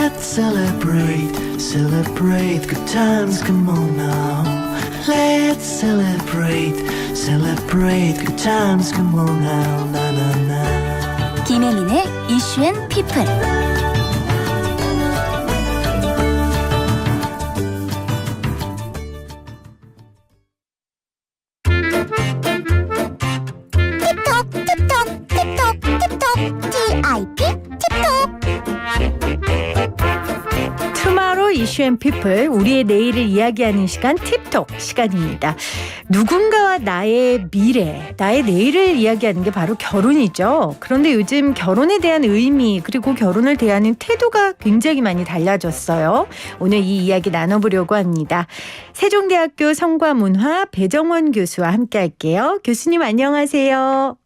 Let's celebrate, celebrate good times, come on now. Let's celebrate, celebrate good times, come on now, na na na. 김혜민의 이슈 앤 피플. 틱톡 틱톡 틱톡 TIP 틱톡. 투마로 이슈 앤 피플, 우리의 내일을 이야기하는 시간 팁톡 시간입니다. 누군가와 나의 미래, 나의 내일을 이야기하는 게 바로 결혼이죠. 그런데 요즘 결혼에 대한 의미 그리고 결혼을 대하는 태도가 굉장히 많이 달라졌어요. 오늘 이 이야기 나눠보려고 합니다. 세종대학교 성과문화 배정원 교수와 함께 할게요. 교수님 안녕하세요.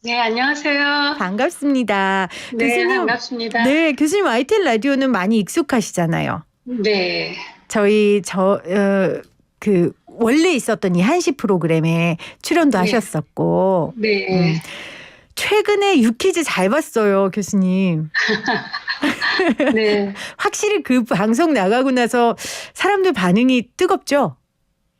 네, 안녕하세요. 반갑습니다. 네, 교수님, 반갑습니다. 네, 교수님 YTN 라디오는 많이 익숙하시잖아요. 네. 저희 원래 있었던 이 한시 프로그램에 출연도 네. 하셨었고 네. 최근에 유퀴즈 잘 봤어요, 교수님. 네. 확실히 그 방송 나가고 나서 사람들 반응이 뜨겁죠?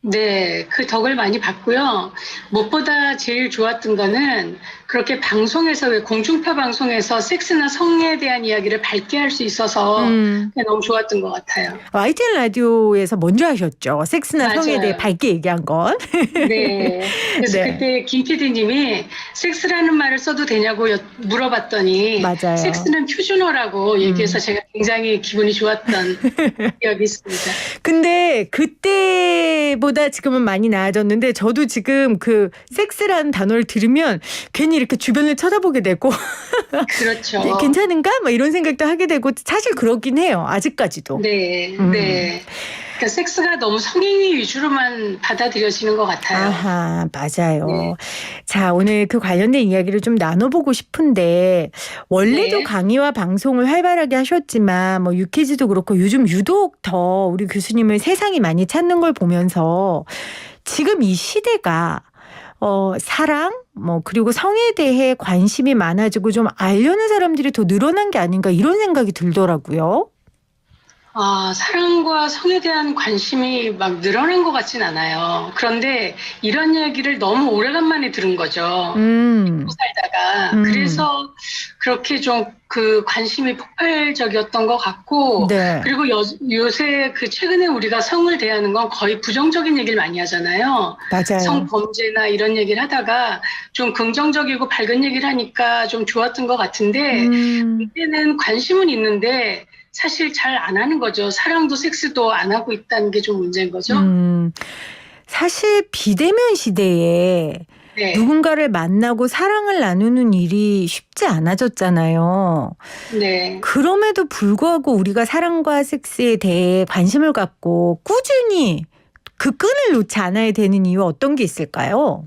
네. 그 덕을 많이 봤고요. 무엇보다 제일 좋았던 거는 그렇게 방송에서, 왜 공중파 방송에서 섹스나 성에 대한 이야기를 밝게 할 수 있어서 그게 너무 좋았던 것 같아요. YTN 라디오에서 먼저 하셨죠. 섹스나 맞아요. 성에 대해 밝게 얘기한 건. 네. 그래서 네. 그때 김 PD님이 섹스라는 말을 써도 되냐고 물어봤더니 맞아요. 섹스는 표준어라고 얘기해서 제가 굉장히 기분이 좋았던 기억이 있습니다. 근데 그때보다 지금은 많이 나아졌는데 저도 지금 그 섹스라는 단어를 들으면 괜히 이렇게 주변을 쳐다보게 되고 그렇죠. 괜찮은가? 막 이런 생각도 하게 되고 사실 그렇긴 해요. 아직까지도. 네, 네. 그러니까 섹스가 너무 성행위 위주로만 받아들여지는 것 같아요. 아하, 맞아요. 네. 자, 오늘 그 관련된 이야기를 좀 나눠보고 싶은데 원래도 네. 강의와 방송을 활발하게 하셨지만 뭐 유퀴즈도 그렇고 요즘 유독 더 우리 교수님을 세상이 많이 찾는 걸 보면서 지금 이 시대가 사랑, 그리고 성에 대해 관심이 많아지고 좀 알려는 사람들이 더 늘어난 게 아닌가 이런 생각이 들더라고요. 사랑과 성에 대한 관심이 막 늘어난 것 같진 않아요. 그런데 이런 얘기를 너무 오래간만에 들은 거죠. 살다가. 그래서 그렇게 좀 그 관심이 폭발적이었던 것 같고, 네. 그리고 요새 그 최근에 우리가 성을 대하는 건 거의 부정적인 얘기를 많이 하잖아요. 맞아요. 성범죄나 이런 얘기를 하다가 좀 긍정적이고 밝은 얘기를 하니까 좀 좋았던 것 같은데, 이제는 관심은 있는데 사실 잘 안 하는 거죠. 사랑도 섹스도 안 하고 있다는 게 좀 문제인 거죠. 사실 비대면 시대에 네. 누군가를 만나고 사랑을 나누는 일이 쉽지 않아졌잖아요. 네. 그럼에도 불구하고 우리가 사랑과 섹스에 대해 관심을 갖고 꾸준히 그 끈을 놓지 않아야 되는 이유 어떤 게 있을까요?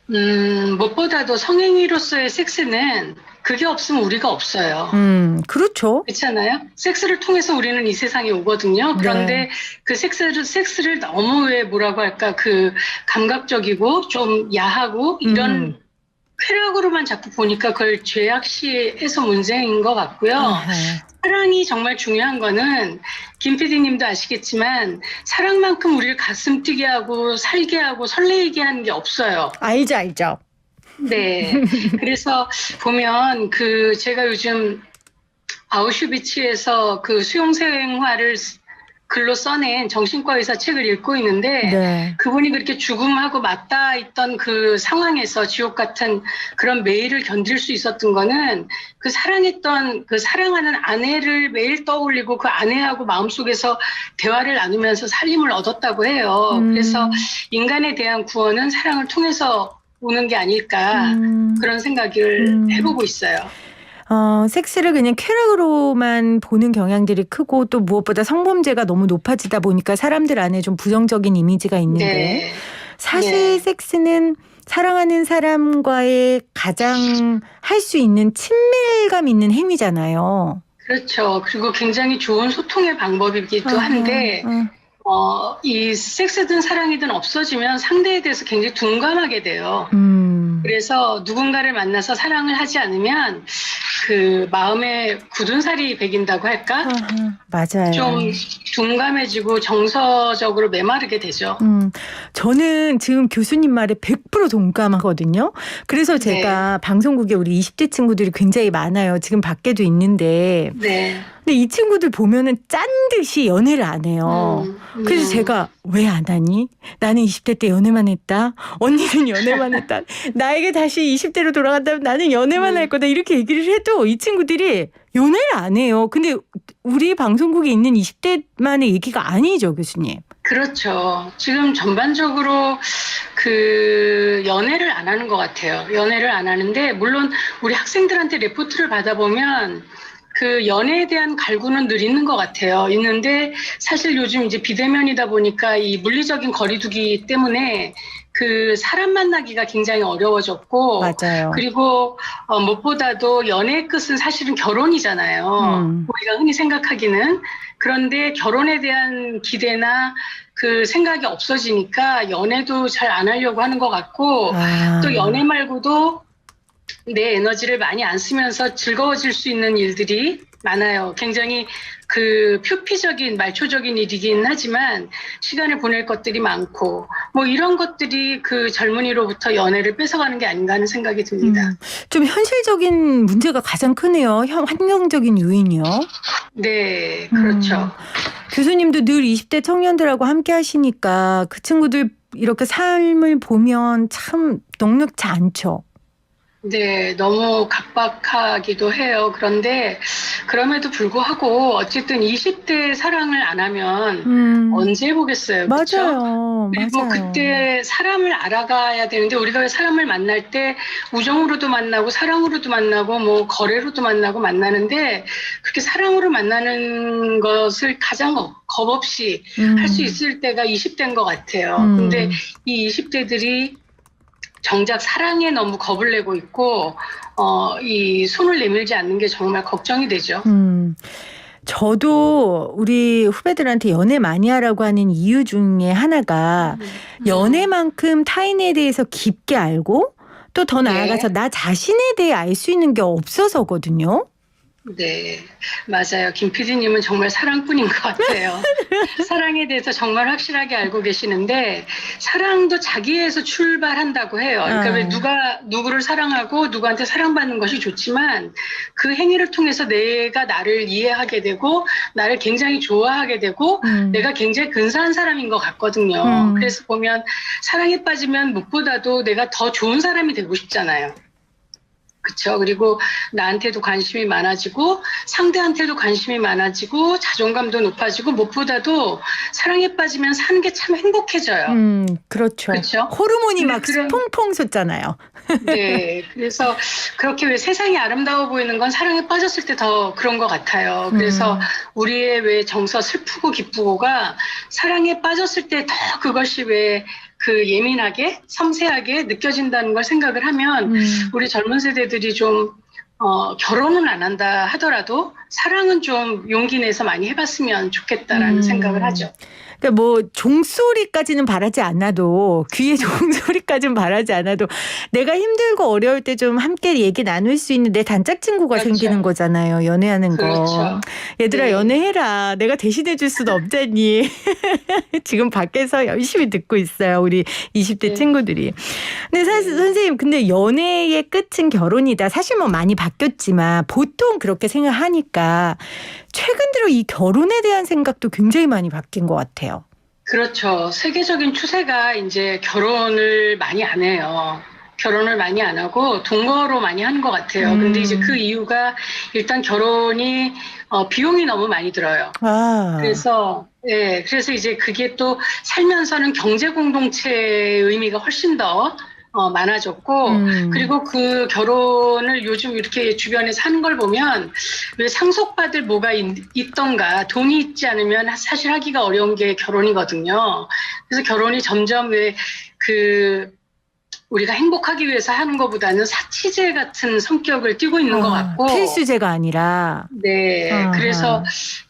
무엇보다도 성행위로서의 섹스는 그게 없으면 우리가 없어요. 그렇죠. 그렇잖아요. 섹스를 통해서 우리는 이 세상에 오거든요. 그런데 네. 그 섹스를 너무 뭐라고 할까, 그 감각적이고 좀 야하고 이런 쾌락으로만 자꾸 보니까 그걸 죄악시해서 문제인 것 같고요. 사랑이 정말 중요한 거는 김 PD님도 아시겠지만 사랑만큼 우리를 가슴 뛰게 하고 살게 하고 설레게 하는 게 없어요. 알죠. 네. 그래서 보면 제가 요즘 아우슈비츠에서 그 수용생활을 글로 써낸 정신과 의사 책을 읽고 있는데 네. 그분이 그렇게 죽음하고 맞닿아 있던 그 상황에서 지옥 같은 그런 매일을 견딜 수 있었던 거는 그 사랑하는 아내를 매일 떠올리고 그 아내하고 마음속에서 대화를 나누면서 살림을 얻었다고 해요. 그래서 인간에 대한 구원은 사랑을 통해서 오는 게 아닐까 그런 생각을 해보고 있어요. 섹스를 그냥 쾌락으로만 보는 경향들이 크고 또 무엇보다 성범죄가 너무 높아지다 보니까 사람들 안에 좀 부정적인 이미지가 있는데 네. 사실 네. 섹스는 사랑하는 사람과의 가장 할 수 있는 친밀감 있는 행위잖아요. 그렇죠. 그리고 굉장히 좋은 소통의 방법이기도 한데 이 섹스든 사랑이든 없어지면 상대에 대해서 굉장히 둔감하게 돼요. 그래서 누군가를 만나서 사랑을 하지 않으면 그 마음에 굳은 살이 배긴다고 할까? 맞아요. 좀 둔감해지고 정서적으로 메마르게 되죠. 저는 지금 교수님 말에 100% 동감하거든요. 그래서 제가 방송국에 우리 20대 친구들이 굉장히 많아요. 지금 밖에도 있는데. 네. 근데 이 친구들 보면은 짠 듯이 연애를 안 해요. 그래서 제가 왜 안 하니? 나는 20대 때 연애만 했다. 언니는 연애만 했다. 나에게 다시 20대로 돌아간다면 나는 연애만 할 거다. 이렇게 얘기를 해도 이 친구들이 연애를 안 해요. 근데 우리 방송국에 있는 20대만의 얘기가 아니죠, 교수님. 그렇죠. 지금 전반적으로 그 연애를 안 하는 것 같아요. 연애를 안 하는데 물론 우리 학생들한테 레포트를 받아보면 그 연애에 대한 갈구는 늘 있는 것 같아요. 있는데 사실 요즘 이제 비대면이다 보니까 이 물리적인 거리두기 때문에 그 사람 만나기가 굉장히 어려워졌고 맞아요. 그리고 무엇보다도 연애의 끝은 사실은 결혼이잖아요. 우리가 흔히 생각하기는. 그런데 결혼에 대한 기대나 그 생각이 없어지니까 연애도 잘 안 하려고 하는 것 같고 또 연애 말고도 내 에너지를 많이 안 쓰면서 즐거워질 수 있는 일들이 많아요. 굉장히 그 표피적인 말초적인 일이긴 하지만 시간을 보낼 것들이 많고 뭐 이런 것들이 그 젊은이로부터 연애를 뺏어가는 게 아닌가 하는 생각이 듭니다. 좀 현실적인 문제가 가장 크네요. 환경적인 요인이요. 네, 그렇죠. 교수님도 늘 20대 청년들하고 함께 하시니까 그 친구들 이렇게 삶을 보면 참 녹록지 않죠. 네, 너무 각박하기도 해요. 그런데 그럼에도 불구하고 어쨌든 20대 사랑을 안 하면 언제 해보겠어요. 그렇죠? 맞아요. 그리고 맞아요. 그때 사람을 알아가야 되는데 우리가 사람을 만날 때 우정으로도 만나고 사랑으로도 만나고 뭐 거래로도 만나고 만나는데 그렇게 사랑으로 만나는 것을 가장 겁 없이 할 수 있을 때가 20대인 것 같아요. 근데 이 20대들이 정작 사랑에 너무 겁을 내고 있고 이 손을 내밀지 않는 게 정말 걱정이 되죠. 저도 우리 후배들한테 연애 많이 하라고 하는 이유 중에 하나가 연애만큼 타인에 대해서 깊게 알고 또 더 나아가서 나 자신에 대해 알 수 있는 게 없어서거든요. 네, 맞아요. 김 PD님은 정말 사랑꾼인 것 같아요. 사랑에 대해서 정말 확실하게 알고 계시는데 사랑도 자기에서 출발한다고 해요. 그러니까 왜 누가 누구를 사랑하고 누구한테 사랑받는 것이 좋지만 그 행위를 통해서 내가 나를 이해하게 되고 나를 굉장히 좋아하게 되고 내가 굉장히 근사한 사람인 것 같거든요. 그래서 보면 사랑에 빠지면 무엇보다도 내가 더 좋은 사람이 되고 싶잖아요. 그렇죠. 그리고 나한테도 관심이 많아지고 상대한테도 관심이 많아지고 자존감도 높아지고 무엇보다도 사랑에 빠지면 사는 게 참 행복해져요. 그렇죠. 그렇죠? 호르몬이 막 퐁퐁 솟잖아요. 네. 그래서 그렇게 왜 세상이 아름다워 보이는 건 사랑에 빠졌을 때 더 그런 것 같아요. 그래서 우리의 왜 정서 슬프고 기쁘고가 사랑에 빠졌을 때 더 그것이 왜 그 예민하게 섬세하게 느껴진다는 걸 생각을 하면 우리 젊은 세대들이 좀 결혼은 안 한다 하더라도 사랑은 좀 용기 내서 많이 해봤으면 좋겠다라는 생각을 하죠. 그러니까 뭐 종소리까지는 바라지 않아도 귀에 종소리까지는 바라지 않아도 내가 힘들고 어려울 때 좀 함께 얘기 나눌 수 있는 내 단짝 친구가 그렇죠. 생기는 거잖아요. 연애하는 그렇죠. 거. 얘들아 네. 연애해라. 내가 대신해 줄 수는 없잖니. 지금 밖에서 열심히 듣고 있어요. 우리 20대 네. 친구들이. 근데 사실 선생님 근데 연애의 끝은 결혼이다. 사실 뭐 많이 바뀌었지만 보통 그렇게 생각하니까 최근 들어 이 결혼에 대한 생각도 굉장히 많이 바뀐 것 같아요. 그렇죠. 세계적인 추세가 이제 결혼을 많이 안 해요. 결혼을 많이 안 하고 동거로 많이 하는 것 같아요. 근데 이제 그 이유가 일단 결혼이 비용이 너무 많이 들어요. 그래서 이제 그게 또 살면서는 경제 공동체의 의미가 훨씬 더 많아졌고 그리고 그 결혼을 요즘 이렇게 주변에서 하는 걸 보면 왜 상속받을 뭐가 있던가 돈이 있지 않으면 사실 하기가 어려운 게 결혼이거든요. 그래서 결혼이 점점 왜 우리가 행복하기 위해서 하는 것보다는 사치제 같은 성격을 띠고 있는 것 같고 필수제가 아니라 네 그래서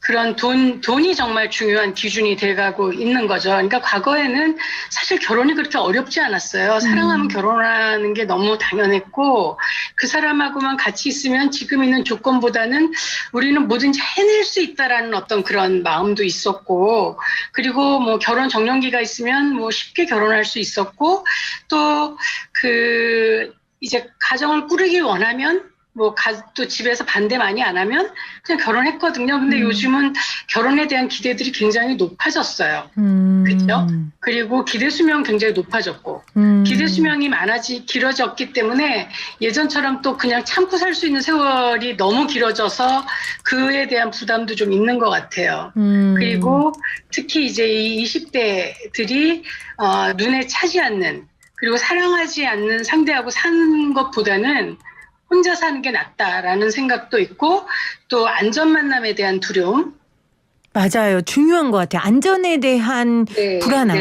그런 돈이 정말 중요한 기준이 돼가고 있는 거죠. 그러니까 과거에는 사실 결혼이 그렇게 어렵지 않았어요. 사랑하면 결혼하는 게 너무 당연했고 그 사람하고만 같이 있으면 지금 있는 조건보다는 우리는 뭐든지 해낼 수 있다라는 어떤 그런 마음도 있었고 그리고 뭐 결혼 정년기가 있으면 뭐 쉽게 결혼할 수 있었고 또 이제 가정을 꾸리길 원하면 또 집에서 반대 많이 안 하면 그냥 결혼했거든요. 근데 요즘은 결혼에 대한 기대들이 굉장히 높아졌어요. 그렇죠? 그리고 기대 수명 굉장히 높아졌고 기대 수명이 길어졌기 때문에 예전처럼 또 그냥 참고 살 수 있는 세월이 너무 길어져서 그에 대한 부담도 좀 있는 것 같아요. 그리고 특히 이제 이 20대들이 눈에 차지 않는 그리고 사랑하지 않는 상대하고 사는 것보다는 혼자 사는 게 낫다라는 생각도 있고 또 안전 만남에 대한 두려움. 맞아요. 중요한 것 같아요. 안전에 대한 불안함.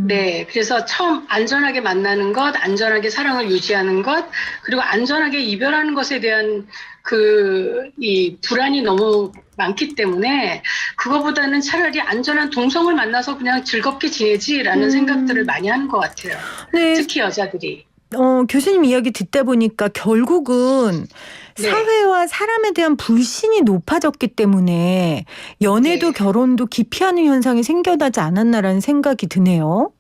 네. 그래서 처음 안전하게 만나는 것, 안전하게 사랑을 유지하는 것, 그리고 안전하게 이별하는 것에 대한 이 불안이 너무 많기 때문에 그거보다는 차라리 안전한 동성을 만나서 그냥 즐겁게 지내지라는 생각들을 많이 하는 것 같아요. 네. 특히 여자들이. 교수님 이야기 듣다 보니까 결국은 네. 사회와 사람에 대한 불신이 높아졌기 때문에 연애도 결혼도 기피하는 현상이 생겨나지 않았나라는 생각이 드네요.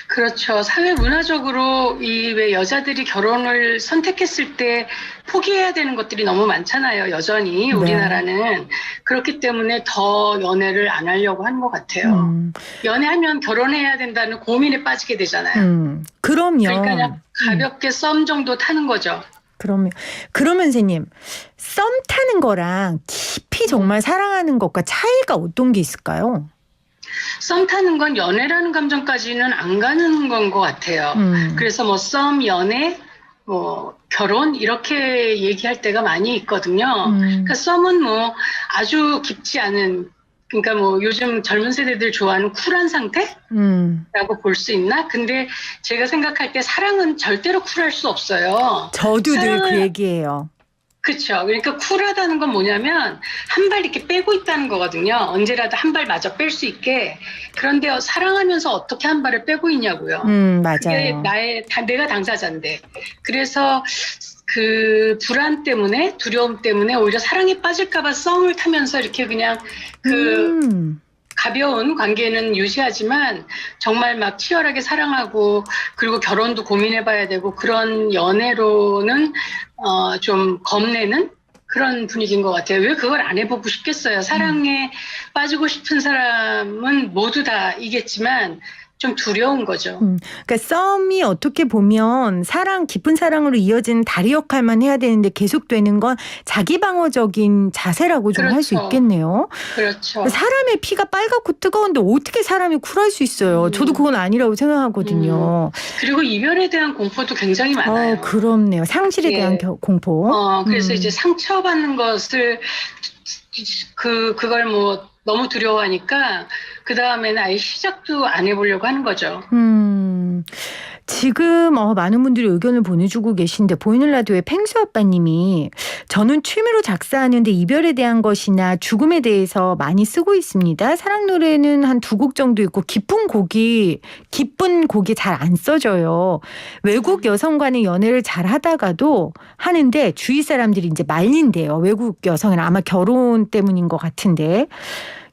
그렇죠. 사회 문화적으로 왜 여자들이 결혼을 선택했을 때 포기해야 되는 것들이 너무 많잖아요. 여전히 우리나라는. 그렇기 때문에 더 연애를 안 하려고 하는 것 같아요. 연애하면 결혼해야 된다는 고민에 빠지게 되잖아요. 그럼요. 그러니까 그냥 가볍게 썸 정도 타는 거죠. 그러면 선생님 썸 타는 거랑 깊이 정말 사랑하는 것과 차이가 어떤 게 있을까요? 썸 타는 건 연애라는 감정까지는 안 가는 건 것 같아요. 그래서 뭐 썸, 연애, 결혼 이렇게 얘기할 때가 많이 있거든요. 그러니까 썸은 뭐 아주 깊지 않은 그러니까 뭐 요즘 젊은 세대들 좋아하는 쿨한 상태라고 볼 수 있나? 근데 제가 생각할 때 사랑은 절대로 쿨할 수 없어요. 저도 늘 그 얘기예요. 그렇죠. 그러니까 쿨하다는 건 뭐냐면 한 발 이렇게 빼고 있다는 거거든요. 언제라도 한 발 마저 뺄 수 있게. 그런데 사랑하면서 어떻게 한 발을 빼고 있냐고요. 맞아요. 내가 당사자인데. 그래서 그 불안 때문에 두려움 때문에 오히려 사랑에 빠질까봐 썸을 타면서 이렇게 그냥 가벼운 관계는 유지하지만 정말 막 치열하게 사랑하고 그리고 결혼도 고민해봐야 되고 그런 연애로는 좀 겁내는 그런 분위기인 것 같아요. 왜 그걸 안 해보고 싶겠어요. 사랑에 빠지고 싶은 사람은 모두 다 이겠지만 좀 두려운 거죠. 그러니까 썸이 어떻게 보면 깊은 사랑으로 이어진 다리 역할만 해야 되는데 계속되는 건 자기 방어적인 자세라고 좀 할 수 있겠네요. 그렇죠. 사람의 피가 빨갛고 뜨거운데 어떻게 사람이 쿨할 수 있어요. 저도 그건 아니라고 생각하거든요. 그리고 이별에 대한 공포도 굉장히 많아요. 그렇네요. 상실에 대한 공포. 그래서 이제 상처받는 것을 그걸 뭐 너무 두려워하니까 그 다음에는 아예 시작도 안 해보려고 하는 거죠. 지금 많은 분들이 의견을 보내주고 계신데 보이는 라디오의 펭수 아빠님이 저는 취미로 작사하는데 이별에 대한 것이나 죽음에 대해서 많이 쓰고 있습니다. 사랑 노래는 한 2곡 정도 있고 기쁜 곡이 잘 안 써져요. 외국 여성과는 연애를 잘 하다가도 하는데 주위 사람들이 이제 말린대요. 외국 여성은 아마 결혼 때문인 것 같은데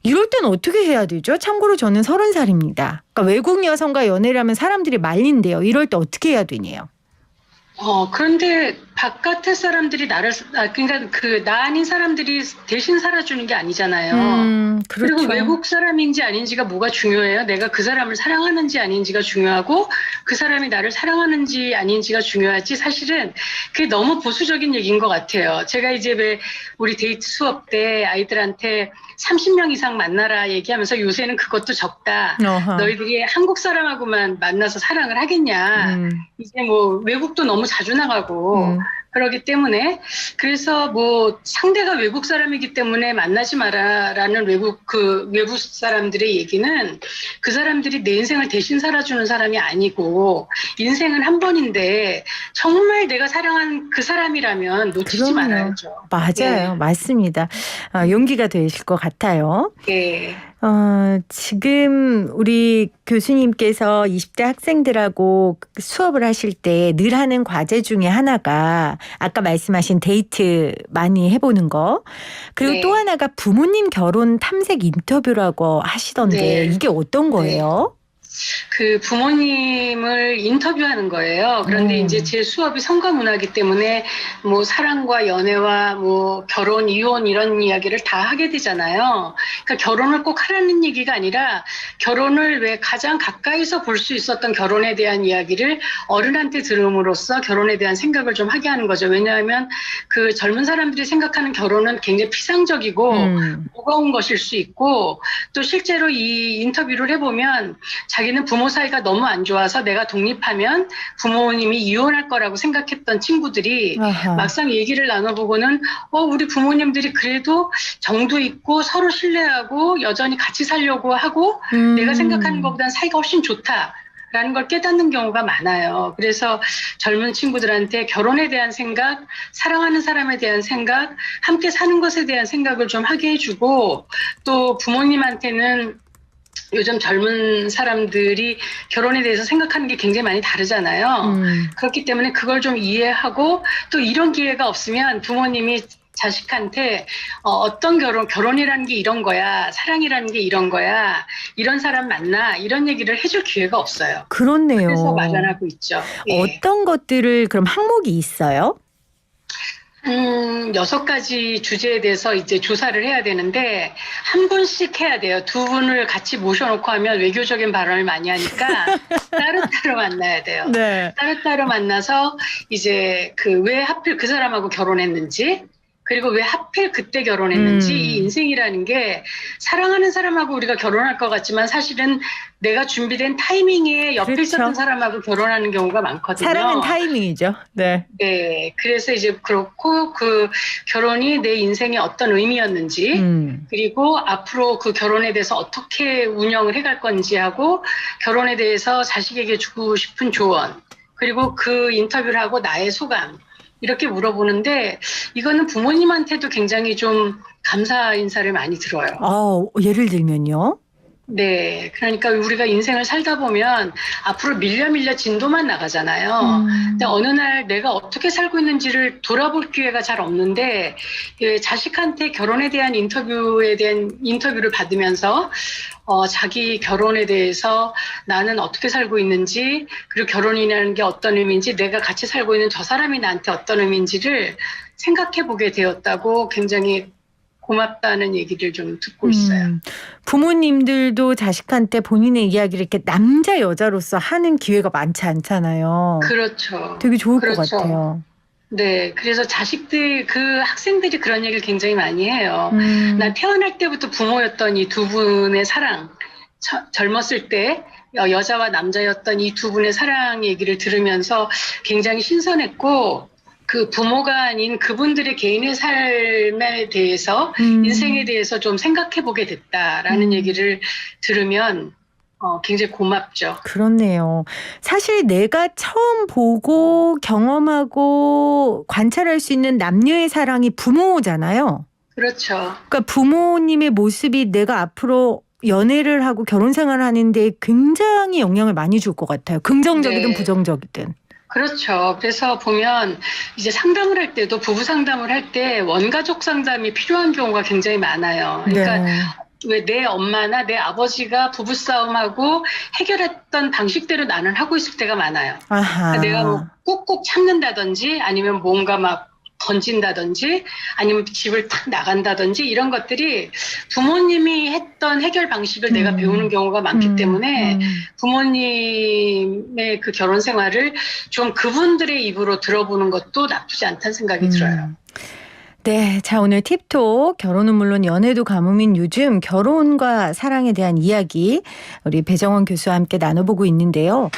이럴 땐 어떻게 해야 되죠? 참고로 저는 30살입니다. 그러니까 외국 여성과 연애를 하면 사람들이 말린대요. 이럴 때 어떻게 해야 되냐요? 그런데 바깥의 사람들이 그러니까 나 아닌 사람들이 대신 살아주는 게 아니잖아요. 그렇죠. 그리고 외국 사람인지 아닌지가 뭐가 중요해요? 내가 그 사람을 사랑하는지 아닌지가 중요하고 그 사람이 나를 사랑하는지 아닌지가 중요하지 사실은 그게 너무 보수적인 얘기인 것 같아요. 제가 이제 왜 우리 데이트 수업 때 아이들한테 30명 이상 만나라 얘기하면서 요새는 그것도 적다. 너희들이 한국 사람하고만 만나서 사랑을 하겠냐. 이제 뭐 외국도 너무 자주 나가고 그렇기 때문에 그래서 뭐 상대가 외국 사람이기 때문에 만나지 마라라는 외국 사람들의 얘기는 그 사람들이 내 인생을 대신 살아주는 사람이 아니고 인생은 한 번인데 정말 내가 사랑한 그 사람이라면 놓치지 그럼요. 말아야죠. 맞아요. 맞습니다. 용기가 되실 것 같아요. 예. 지금 우리 교수님께서 20대 학생들하고 수업을 하실 때 늘 하는 과제 중에 하나가 아까 말씀하신 데이트 많이 해보는 거, 그리고 네. 또 하나가 부모님 결혼 탐색 인터뷰라고 하시던데 네. 이게 어떤 거예요? 그 부모님을 인터뷰하는 거예요. 그런데 이제 제 수업이 성과문화이기 때문에 뭐 사랑과 연애와 뭐 결혼, 이혼 이런 이야기를 다 하게 되잖아요. 그러니까 결혼을 꼭 하라는 얘기가 아니라 결혼을 왜 가장 가까이서 볼 수 있었던 결혼에 대한 이야기를 어른한테 들음으로써 결혼에 대한 생각을 좀 하게 하는 거죠. 왜냐하면 그 젊은 사람들이 생각하는 결혼은 굉장히 피상적이고 무거운 것일 수 있고 또 실제로 이 인터뷰를 해보면 자기는 부모 사이가 너무 안 좋아서 내가 독립하면 부모님이 이혼할 거라고 생각했던 친구들이 아하. 막상 얘기를 나눠보고는 우리 부모님들이 그래도 정도 있고 서로 신뢰하고 여전히 같이 살려고 하고 내가 생각하는 것보다는 사이가 훨씬 좋다라는 걸 깨닫는 경우가 많아요. 그래서 젊은 친구들한테 결혼에 대한 생각, 사랑하는 사람에 대한 생각, 함께 사는 것에 대한 생각을 좀 하게 해주고 또 부모님한테는 요즘 젊은 사람들이 결혼에 대해서 생각하는 게 굉장히 많이 다르잖아요. 그렇기 때문에 그걸 좀 이해하고 또 이런 기회가 없으면 부모님이 자식한테 어떤 결혼이라는 게 이런 거야, 사랑이라는 게 이런 거야, 이런 사람 만나 이런 얘기를 해줄 기회가 없어요. 그렇네요. 그래서 마련하고 있죠. 예. 어떤 것들을 그럼 항목이 있어요? 6가지 주제에 대해서 이제 조사를 해야 되는데, 한 분씩 해야 돼요. 두 분을 같이 모셔놓고 하면 외교적인 발언을 많이 하니까 따로따로 만나야 돼요. 네. 따로따로 만나서 이제 왜 하필 그 사람하고 결혼했는지, 그리고 왜 하필 그때 결혼했는지, 이 인생이라는 게 사랑하는 사람하고 우리가 결혼할 것 같지만 사실은 내가 준비된 타이밍에 옆에 그렇죠. 있었던 사람하고 결혼하는 경우가 많거든요. 사랑은 타이밍이죠. 네. 네. 그래서 이제 그렇고 그 결혼이 내 인생에 어떤 의미였는지, 그리고 앞으로 그 결혼에 대해서 어떻게 운영을 해갈 건지 하고, 결혼에 대해서 자식에게 주고 싶은 조언, 그리고 그 인터뷰를 하고 나의 소감, 이렇게 물어보는데 이거는 부모님한테도 굉장히 좀 감사 인사를 많이 들어요. 예를 들면요? 네. 그러니까 우리가 인생을 살다 보면 앞으로 밀려 진도만 나가잖아요. 근데 어느 날 내가 어떻게 살고 있는지를 돌아볼 기회가 잘 없는데 자식한테 결혼에 대한 인터뷰를 받으면서 자기 결혼에 대해서 나는 어떻게 살고 있는지, 그리고 결혼이라는 게 어떤 의미인지, 내가 같이 살고 있는 저 사람이 나한테 어떤 의미인지를 생각해 보게 되었다고 굉장히 고맙다는 얘기를 좀 듣고 있어요. 부모님들도 자식한테 본인의 이야기를 이렇게 남자 여자로서 하는 기회가 많지 않잖아요. 그렇죠. 되게 좋을 것 그렇죠. 같아요. 네, 그래서 학생들이 그런 얘기를 굉장히 많이 해요. 난 태어날 때부터 부모였던 이 두 분의 사랑, 젊었을 때 여자와 남자였던 이 두 분의 사랑 얘기를 들으면서 굉장히 신선했고, 그 부모가 아닌 그분들의 개인의 삶에 대해서, 인생에 대해서 좀 생각해 보게 됐다라는 얘기를 들으면 굉장히 고맙죠. 그렇네요. 사실 내가 처음 보고 경험하고 관찰할 수 있는 남녀의 사랑이 부모잖아요. 그렇죠. 그러니까 부모님의 모습이 내가 앞으로 연애를 하고 결혼 생활을 하는데 굉장히 영향을 많이 줄 것 같아요. 긍정적이든 네. 부정적이든. 그렇죠. 그래서 보면 이제 상담을 할 때도 부부 상담을 할 때 원가족 상담이 필요한 경우가 굉장히 많아요. 그러니까 네. 왜 내 엄마나 내 아버지가 부부싸움하고 해결했던 방식대로 나는 하고 있을 때가 많아요. 아하. 내가 뭐 꾹꾹 참는다든지 아니면 뭔가 막 던진다든지 아니면 집을 탁 나간다든지 이런 것들이 부모님이 했던 해결 방식을 내가 배우는 경우가 많기 때문에 부모님의 그 결혼 생활을 좀 그분들의 입으로 들어보는 것도 나쁘지 않다는 생각이 들어요. 네, 자 오늘 팁톡 결혼은 물론 연애도 가뭄인 요즘 결혼과 사랑에 대한 이야기 우리 배정원 교수와 함께 나눠보고 있는데요.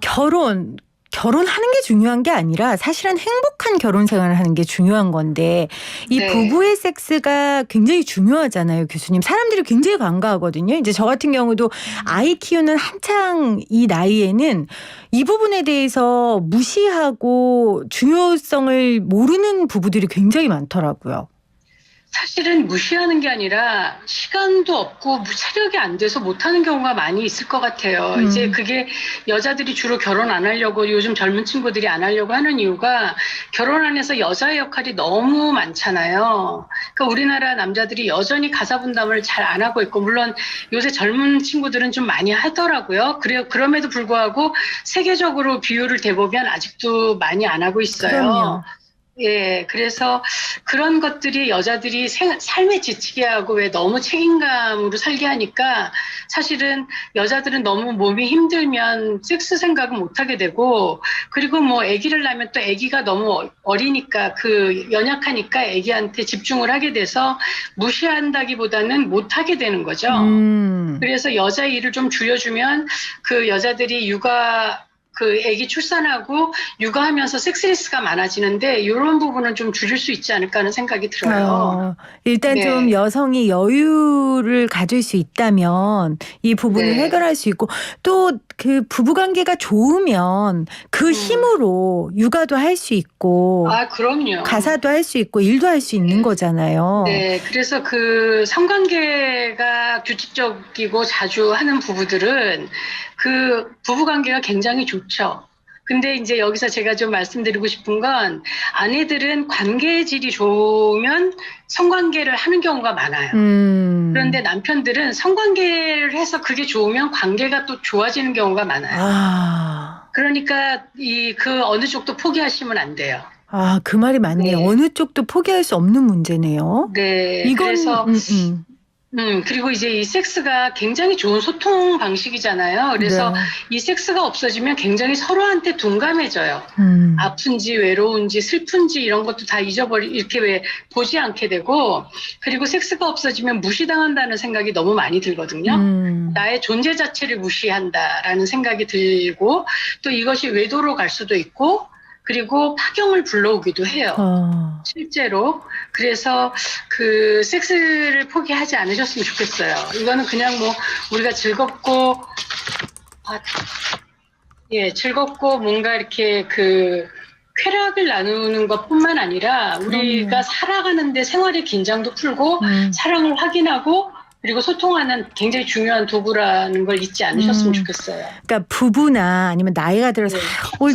결혼 결혼하는 게 중요한 게 아니라 사실은 행복한 결혼 생활을 하는 게 중요한 건데 이 네. 부부의 섹스가 굉장히 중요하잖아요, 교수님. 사람들이 굉장히 관가하거든요. 이제 저 같은 경우도 아이 키우는 한창 이 나이에는 이 부분에 대해서 무시하고 중요성을 모르는 부부들이 굉장히 많더라고요. 사실은 무시하는 게 아니라 시간도 없고 체력이 안 돼서 못하는 경우가 많이 있을 것 같아요. 이제 그게 여자들이 주로 결혼 안 하려고 요즘 젊은 친구들이 안 하려고 하는 이유가 결혼 안에서 여자의 역할이 너무 많잖아요. 그러니까 우리나라 남자들이 여전히 가사 분담을 잘 안 하고 있고 물론 요새 젊은 친구들은 좀 많이 하더라고요. 그럼에도 불구하고 세계적으로 비율을 대보면 아직도 많이 안 하고 있어요. 그럼요. 예, 그래서 그런 것들이 여자들이 삶에 지치게 하고 왜 너무 책임감으로 살게 하니까 사실은 여자들은 너무 몸이 힘들면 섹스 생각은 못 하게 되고 그리고 뭐 아기를 낳으면 또 아기가 너무 어리니까 연약하니까 아기한테 집중을 하게 돼서 무시한다기보다는 못 하게 되는 거죠. 그래서 여자 일을 좀 줄여주면 그 여자들이 아기 출산하고 육아하면서 섹스레스가 많아지는데 이런 부분은 좀 줄일 수 있지 않을까 하는 생각이 들어요. 일단 네. 좀 여성이 여유를 가질 수 있다면 이 부분을 네. 해결할 수 있고 또 그 부부관계가 좋으면 그 힘으로 육아도 할 수 있고 아, 그럼요. 가사도 할 수 있고 일도 할 수 있는 거잖아요. 네, 그래서 그 성관계가 규칙적이고 자주 하는 부부들은 그 부부관계가 굉장히 좋죠. 근데 이제 여기서 제가 좀 말씀드리고 싶은 건 아내들은 관계의 질이 좋으면 성관계를 하는 경우가 많아요. 그런데 남편들은 성관계를 해서 그게 좋으면 관계가 또 좋아지는 경우가 많아요. 그러니까 그 어느 쪽도 포기하시면 안 돼요. 그 말이 맞네요. 네. 어느 쪽도 포기할 수 없는 문제네요. 네, 이건 그래서 그리고 이제 이 섹스가 굉장히 좋은 소통 방식이잖아요. 그래서 네. 이 섹스가 없어지면 굉장히 서로한테 둔감해져요. 아픈지 외로운지 슬픈지 이런 것도 다 이렇게 왜 보지 않게 되고 그리고 섹스가 없어지면 무시당한다는 생각이 너무 많이 들거든요. 나의 존재 자체를 무시한다라는 생각이 들고 또 이것이 외도로 갈 수도 있고 그리고 파경을 불러오기도 해요. 실제로. 그래서 그 섹스를 포기하지 않으셨으면 좋겠어요. 이거는 그냥 뭐 우리가 즐겁고 뭔가 이렇게 그 쾌락을 나누는 것뿐만 아니라 우리가 살아가는데 생활의 긴장도 풀고 사랑을 확인하고 그리고 소통하는 굉장히 중요한 도구라는 걸 잊지 않으셨으면 좋겠어요. 그러니까 부부나 아니면 나이가 들어서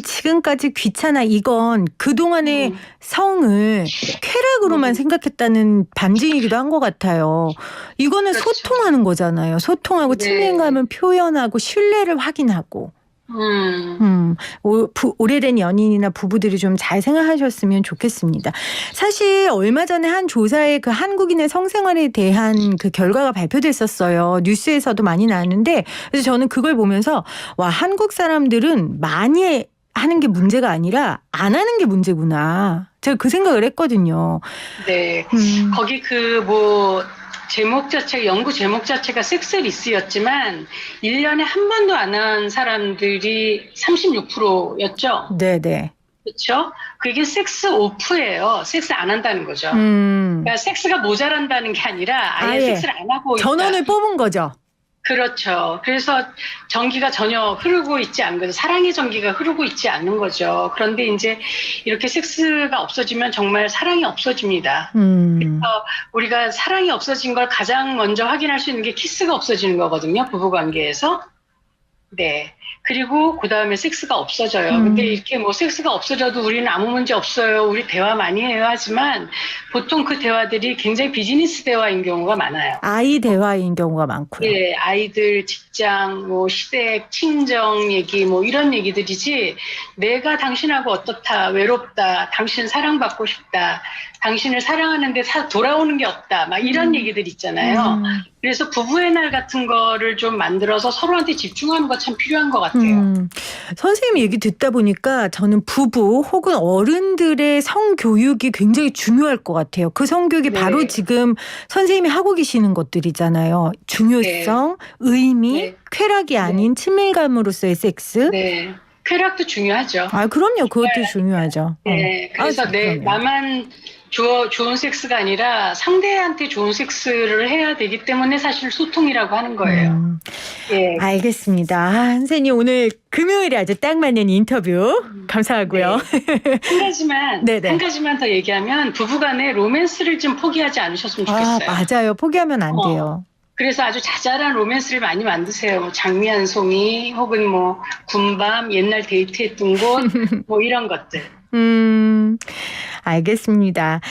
지금까지 귀찮아 이건 그동안의 성을 쾌락으로만 생각했다는 반증이기도 한 것 같아요. 이거는 그렇죠. 소통하는 거잖아요. 소통하고 네. 친밀감을 표현하고 신뢰를 확인하고. 오래된 연인이나 부부들이 좀 잘 생각하셨으면 좋겠습니다. 사실 얼마 전에 한 조사에 그 한국인의 성생활에 대한 그 결과가 발표됐었어요. 뉴스에서도 많이 나왔는데 그래서 저는 그걸 보면서 와 한국 사람들은 많이 하는 게 문제가 아니라 안 하는 게 문제구나. 제가 그 생각을 했거든요. 네. 거기 연구 제목 자체가 섹스리스였지만 1년에 한 번도 안 한 사람들이 36%였죠. 네네. 그렇죠? 그게 섹스 오프예요. 섹스 안 한다는 거죠. 그러니까 섹스가 모자란다는 게 아니라 아예 섹스를 안 하고 있다. 전원을 뽑은 거죠. 그렇죠. 그래서 전기가 전혀 흐르고 있지 않은 거죠. 사랑의 전기가 흐르고 있지 않는 거죠. 그런데 이제 이렇게 섹스가 없어지면 정말 사랑이 없어집니다. 그래서 우리가 사랑이 없어진 걸 가장 먼저 확인할 수 있는 게 키스가 없어지는 거거든요. 부부관계에서. 네. 그리고 그 다음에 섹스가 없어져요. 근데 이렇게 섹스가 없어져도 우리는 아무 문제 없어요. 우리 대화 많이 해요 하지만 보통 그 대화들이 굉장히 비즈니스 대화인 경우가 많아요. 아이 대화인 경우가 많고요. 예, 아이들, 직장, 시댁, 친정 얘기, 이런 얘기들이지, 내가 당신하고 어떻다, 외롭다, 당신 사랑받고 싶다, 당신을 사랑하는데 돌아오는 게 없다, 이런 얘기들 있잖아요. 그래서 부부의 날 같은 거를 좀 만들어서 서로한테 집중하는 거 참 필요한 것 같아요. 선생님 얘기 듣다 보니까 저는 부부 혹은 어른들의 성교육이 굉장히 중요할 것 같아요. 그 성교육이 바로 지금 선생님이 하고 계시는 것들이잖아요. 중요성, 의미, 쾌락이 아닌 친밀감으로서의 섹스. 쾌락도 중요하죠. 아, 그럼요. 그것도 중요하죠. 네, 그래서 그럼요. 나만 좋은 섹스가 아니라 상대한테 좋은 섹스를 해야 되기 때문에 사실 소통이라고 하는 거예요. 예. 알겠습니다. 선생님 오늘 금요일에 아주 딱 맞는 인터뷰 감사하고요. 네네. 한 가지만 더 얘기하면 부부간에 로맨스를 좀 포기하지 않으셨으면 좋겠어요. 맞아요. 포기하면 안 돼요. 그래서 아주 자잘한 로맨스를 많이 만드세요. 뭐 장미 한 송이 혹은 뭐 군밤, 옛날 데이트했던 곳, 뭐 이런 것들. 알겠습니다.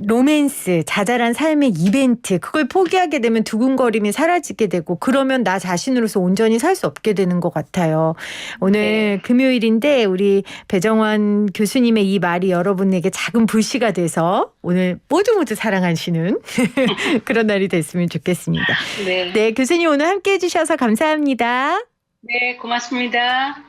로맨스, 자잘한 삶의 이벤트, 그걸 포기하게 되면 두근거림이 사라지게 되고, 그러면 나 자신으로서 온전히 살 수 없게 되는 것 같아요. 오늘 금요일인데 우리 배정원 교수님의 이 말이 여러분에게 작은 불씨가 돼서 오늘 모두 사랑하시는 그런 날이 됐으면 좋겠습니다. 네. 네, 교수님 오늘 함께 해주셔서 감사합니다. 네, 고맙습니다.